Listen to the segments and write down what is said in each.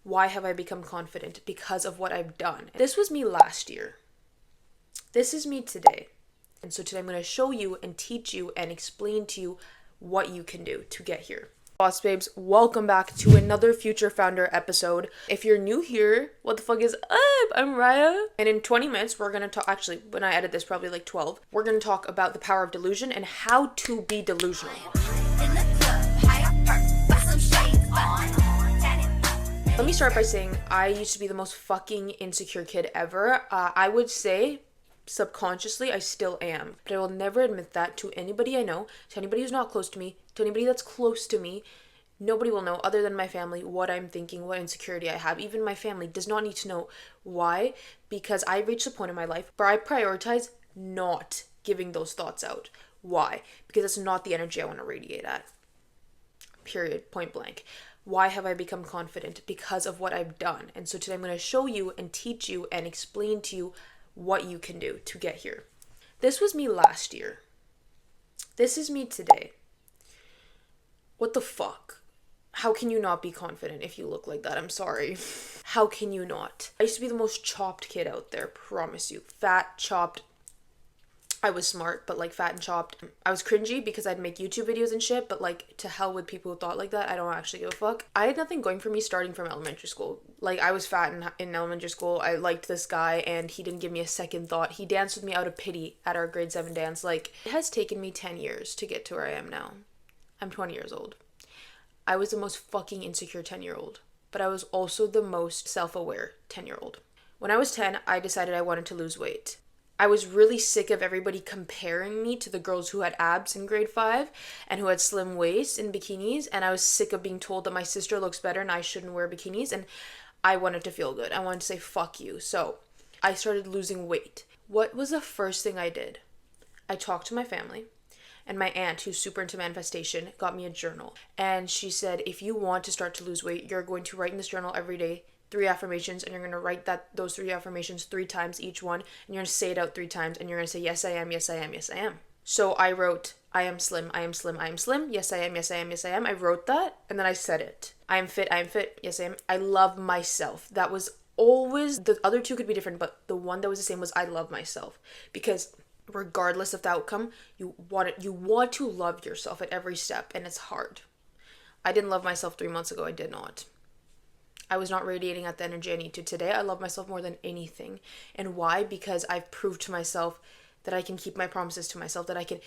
Why have I become confident? Because of what I've done. This was me last year. This is me today. And so today I'm going to show you and teach you and explain to you what you can do to get here. Boss babes, welcome back to another Future Founder episode. If you're new here, what the fuck is up? I'm Raya. And in 20 minutes, we're going to talk, actually, when I edit this, probably like 12, we're going to talk about the power of delusion and how to be delusional. Let me start by saying I used to be the most fucking insecure kid ever. I would say subconsciously I still am, but I will never admit that to anybody I know, to anybody who's not close to me, to anybody that's close to me. Nobody will know other than my family what I'm thinking, what insecurity I have. Even my family does not need to know. Why? Because I reached a point in my life where I prioritize not giving those thoughts out. Why? Because it's not the energy I want to radiate at. Period. Point blank. Why have I become confident? Because of what I've done. And so today I'm going to show you and teach you and explain to you what you can do to get here. This was me last year. This is me today. What the fuck? How can you not be confident if you look like that? I'm sorry. How can you not? I used to be the most chopped kid out there, promise you. Fat, chopped. I was smart, but like fat and chopped. I was cringy because I'd make YouTube videos and shit, but like to hell with people who thought like that. I don't actually give a fuck. I had nothing going for me starting from elementary school. Like I was fat in elementary school. I liked this guy and he didn't give me a second thought. He danced with me out of pity at our grade 7 dance. Like it has taken me 10 years to get to where I am now. I'm 20 years old. I was the most fucking insecure 10-year-old, but I was also the most self-aware 10-year-old. When I was 10, I decided I wanted to lose weight. I was really sick of everybody comparing me to the girls who had abs in grade 5 and who had slim waists in bikinis, and I was sick of being told that my sister looks better and I shouldn't wear bikinis, and I wanted to feel good. I wanted to say fuck you. So I started losing weight. What was the first thing I did? I talked to my family, and my aunt, who's super into manifestation, got me a journal, and she said, if you want to start to lose weight, you're going to write in this journal every day 3 affirmations, and you're going to write those 3 affirmations 3 times each one, and you're going to say it out 3 times, and you're going to say, yes, I am, yes, I am, yes, I am. So I wrote, I am slim, I am slim, I am slim, yes, I am, yes, I am, yes, I am. I wrote that, and then I said it. I am fit, yes, I am. I love myself. That was always, the other 2 could be different, but the one that was the same was I love myself. Because regardless of the outcome, you want to love yourself at every step, and it's hard. I didn't love myself 3 months ago. I did not. I was not radiating at the energy I need to. Today, I love myself more than anything. And why? Because I've proved to myself that I can keep my promises to myself, that I can...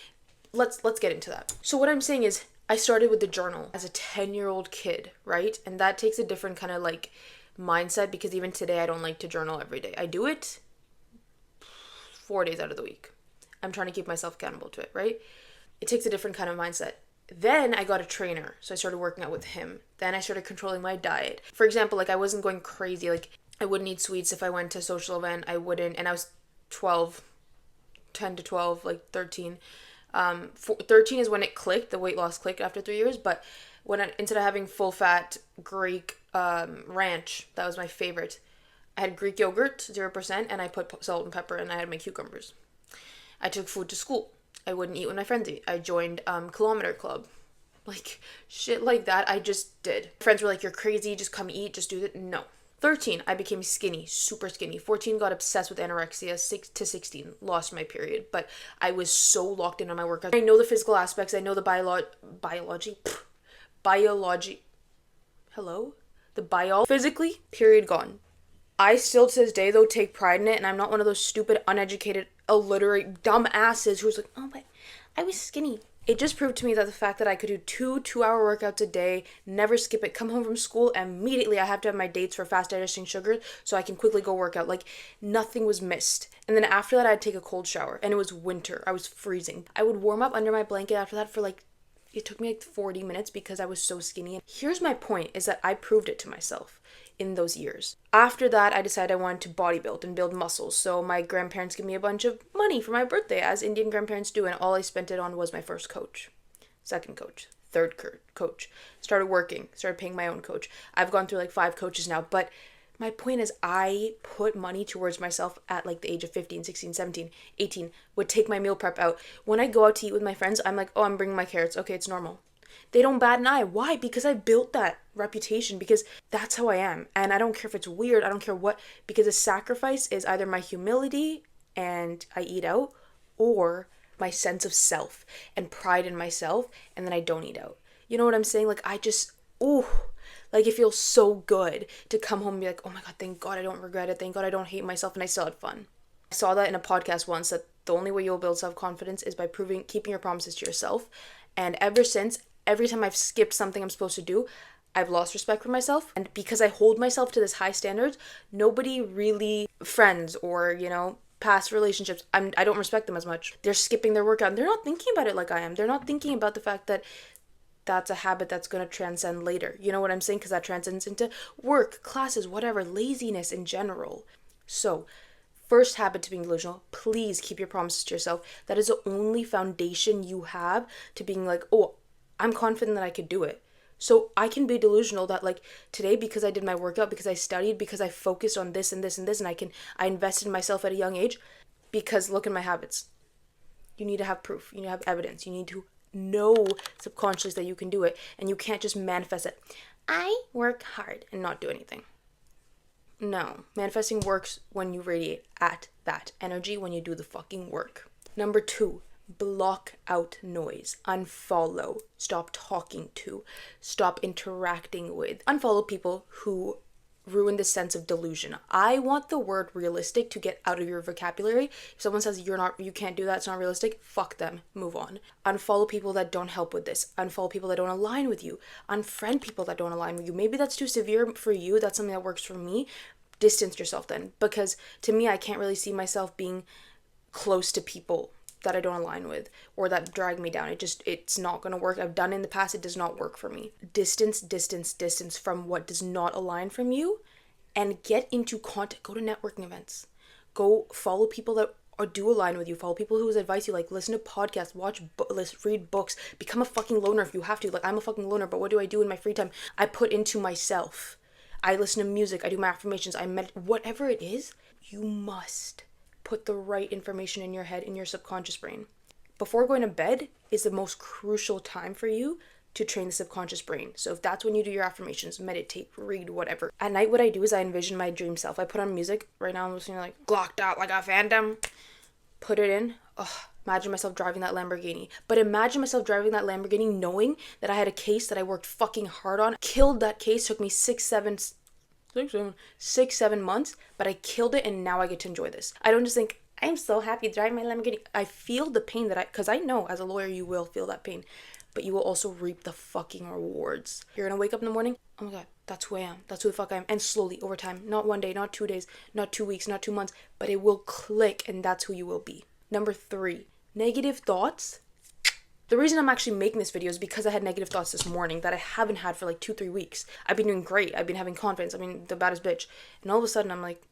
Let's get into that. So what I'm saying is, I started with the journal as a 10-year-old kid, right? And that takes a different kind of like mindset, because even today, I don't like to journal every day. I do it 4 days out of the week. I'm trying to keep myself accountable to it, right? It takes a different kind of mindset. Then I got a trainer, so I started working out with him. Then I started controlling my diet. For example, like I wasn't going crazy. Like I wouldn't eat sweets if I went to a social event. I wouldn't, and I was 12, 10 to 12, like 13. 13 is when it clicked, the weight loss clicked after 3 years. But instead of having full fat Greek ranch, that was my favorite. I had Greek yogurt, 0%, and I put salt and pepper, and I had my cucumbers. I took food to school. I wouldn't eat when my friends eat. I joined Kilometer Club. Like, shit like that, I just did. Friends were like, you're crazy, just come eat, just do that. No. 13, I became skinny, super skinny. 14, got obsessed with anorexia. 6 to 16, lost my period. But I was so locked in on my workout. I know the physical aspects. I know the physically, period, gone. I still to this day, though, take pride in it, and I'm not one of those stupid, uneducated, illiterate, dumb asses who's like, oh, but I was skinny. It just proved to me that the fact that I could do 2-hour workouts a day, never skip it, come home from school, immediately I have to have my dates for fast digesting sugars so I can quickly go work out. Like, nothing was missed. And then after that, I'd take a cold shower, and it was winter. I was freezing. I would warm up under my blanket after that for it took me like 40 minutes because I was so skinny. Here's my point, is that I proved it to myself in those years. After that, I decided I wanted to bodybuild and build muscles. So my grandparents gave me a bunch of money for my birthday, as Indian grandparents do, and all I spent it on was my first coach, second coach, third coach. Started working, started paying my own coach. I've gone through like 5 coaches now, but my point is I put money towards myself at like the age of 15, 16, 17, 18, would take my meal prep out. When I go out to eat with my friends, I'm like, oh, I'm bringing my carrots. Okay, it's normal. they don't bat an eye. Why? Because I built that reputation, because that's how I am. And I don't care if it's weird, I don't care what, because the sacrifice is either my humility and I eat out, or my sense of self and pride in myself, and then I don't eat out. You know what I'm saying? Like, I just, ooh, like, it feels so good to come home and be like, oh my God, thank God I don't regret it. Thank God I don't hate myself and I still had fun. I saw that in a podcast once, that the only way you'll build self-confidence is by keeping your promises to yourself. And ever since, every time I've skipped something I'm supposed to do, I've lost respect for myself. And because I hold myself to this high standards, nobody really, friends or, past relationships, I don't respect them as much. They're skipping their workout and they're not thinking about it like I am. They're not thinking about the fact that that's a habit that's going to transcend later. You know what I'm saying? Because that transcends into work, classes, whatever, laziness in general. So, first habit to being delusional, please keep your promises to yourself. That is the only foundation you have to being like, oh, I'm confident that I could do it. So I can be delusional that, like, today, because I did my workout, because I studied, because I focused on this and this and this, and I invested in myself at a young age, because look at my habits. You need to have proof. You need to have evidence. You need to know subconsciously that you can do it, and you can't just manifest it. I work hard and not do anything. No. Manifesting works when you radiate at that energy, when you do the fucking work. Number 2. Block out noise. Unfollow. Stop talking to. Stop interacting with. Unfollow people who ruin the sense of delusion. I want the word realistic to get out of your vocabulary. If someone says you can't do that, it's not realistic, fuck them. Move on. Unfollow people that don't help with this. Unfollow people that don't align with you. Unfriend people that don't align with you. Maybe that's too severe for you. That's something that works for me. Distance yourself then. Because to me, I can't really see myself being close to people that I don't align with or that drag me down. It's not going to work. I've done it in the past. It does not work for me. Distance from what does not align from you, and get into content. Go to networking events. Go follow people that do align with you. Follow people whose advice you like. Listen to podcasts, read books, become a fucking loner if you have to. Like, I'm a fucking loner, but what do I do in my free time? I put into myself. I listen to music. I do my affirmations. Whatever it is, you must put the right information in your head, in your subconscious brain. Before going to bed is the most crucial time for you to train the subconscious brain. So if that's when you do your affirmations, meditate, read, whatever. At night, what I do is I envision my dream self. I put on music. Right now I'm listening to like Glocked Out Like a Phantom. Put it in. Imagine myself driving that Lamborghini. But imagine myself driving that Lamborghini knowing that I had a case that I worked fucking hard on. Killed that case. Took me 6-7 months, but I killed it, and now I get to enjoy this. I don't just think, I'm so happy driving my Lamborghini. I feel the pain because I know as a lawyer you will feel that pain, but you will also reap the fucking rewards. You're gonna wake up in the morning, oh my God, that's who I am. That's who the fuck I am. And slowly, over time, not one day, not 2 days, not 2 weeks, not 2 months, but it will click, and that's who you will be. Number 3, negative thoughts. The reason I'm actually making this video is because I had negative thoughts this morning that I haven't had for like 2-3 weeks. I've been doing great. I've been having confidence. I mean, the baddest bitch. And all of a sudden, I'm like,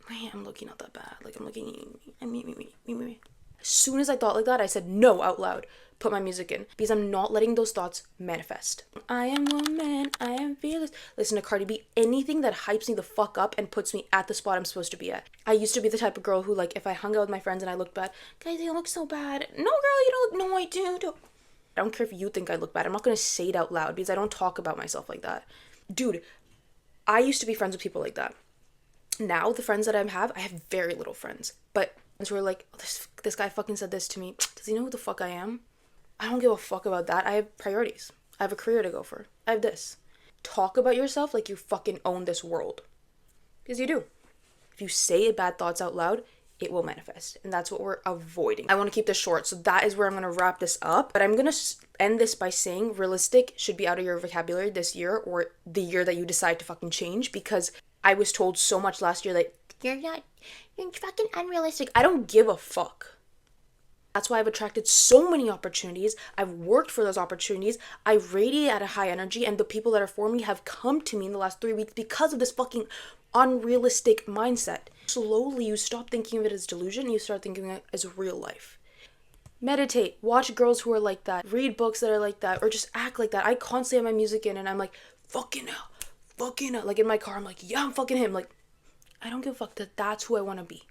man, I'm looking not that bad. Like, I'm looking, me. As soon as I thought like that, I said no out loud. Put my music in. Because I'm not letting those thoughts manifest. I am woman. I am fearless. Listen to Cardi B. Anything that hypes me the fuck up and puts me at the spot I'm supposed to be at. I used to be the type of girl who, like, if I hung out with my friends and I looked bad, guys, you look so bad. No, girl, you don't look. No, I do. I don't care if you think I look bad. I'm not going to say it out loud because I don't talk about myself like that. Dude, I used to be friends with people like that. Now, the friends that I have very little friends. But friends who are like, oh, this guy fucking said this to me. Does he know who the fuck I am? I don't give a fuck about that. I have priorities. I have a career to go for. I have this. Talk about yourself like you fucking own this world. Because you do. If you say bad thoughts out loud, it will manifest. And that's what we're avoiding. I want to keep this short, so that is where I'm going to wrap this up. But I'm going to end this by saying realistic should be out of your vocabulary this year, or the year that you decide to fucking change, because I was told so much last year that you're fucking unrealistic. I don't give a fuck. That's why I've attracted so many opportunities. I've worked for those opportunities. I radiate at a high energy, and the people that are for me have come to me in the last 3 weeks because of this fucking unrealistic mindset. Slowly, you stop thinking of it as delusion, and you start thinking of it as real life. Meditate. Watch girls who are like that. Read books that are like that, or just act like that. I constantly have my music in, and I'm like, fucking hell. Like, in my car, I'm like, yeah, I'm fucking him. Like, I don't give a fuck. That's who I want to be.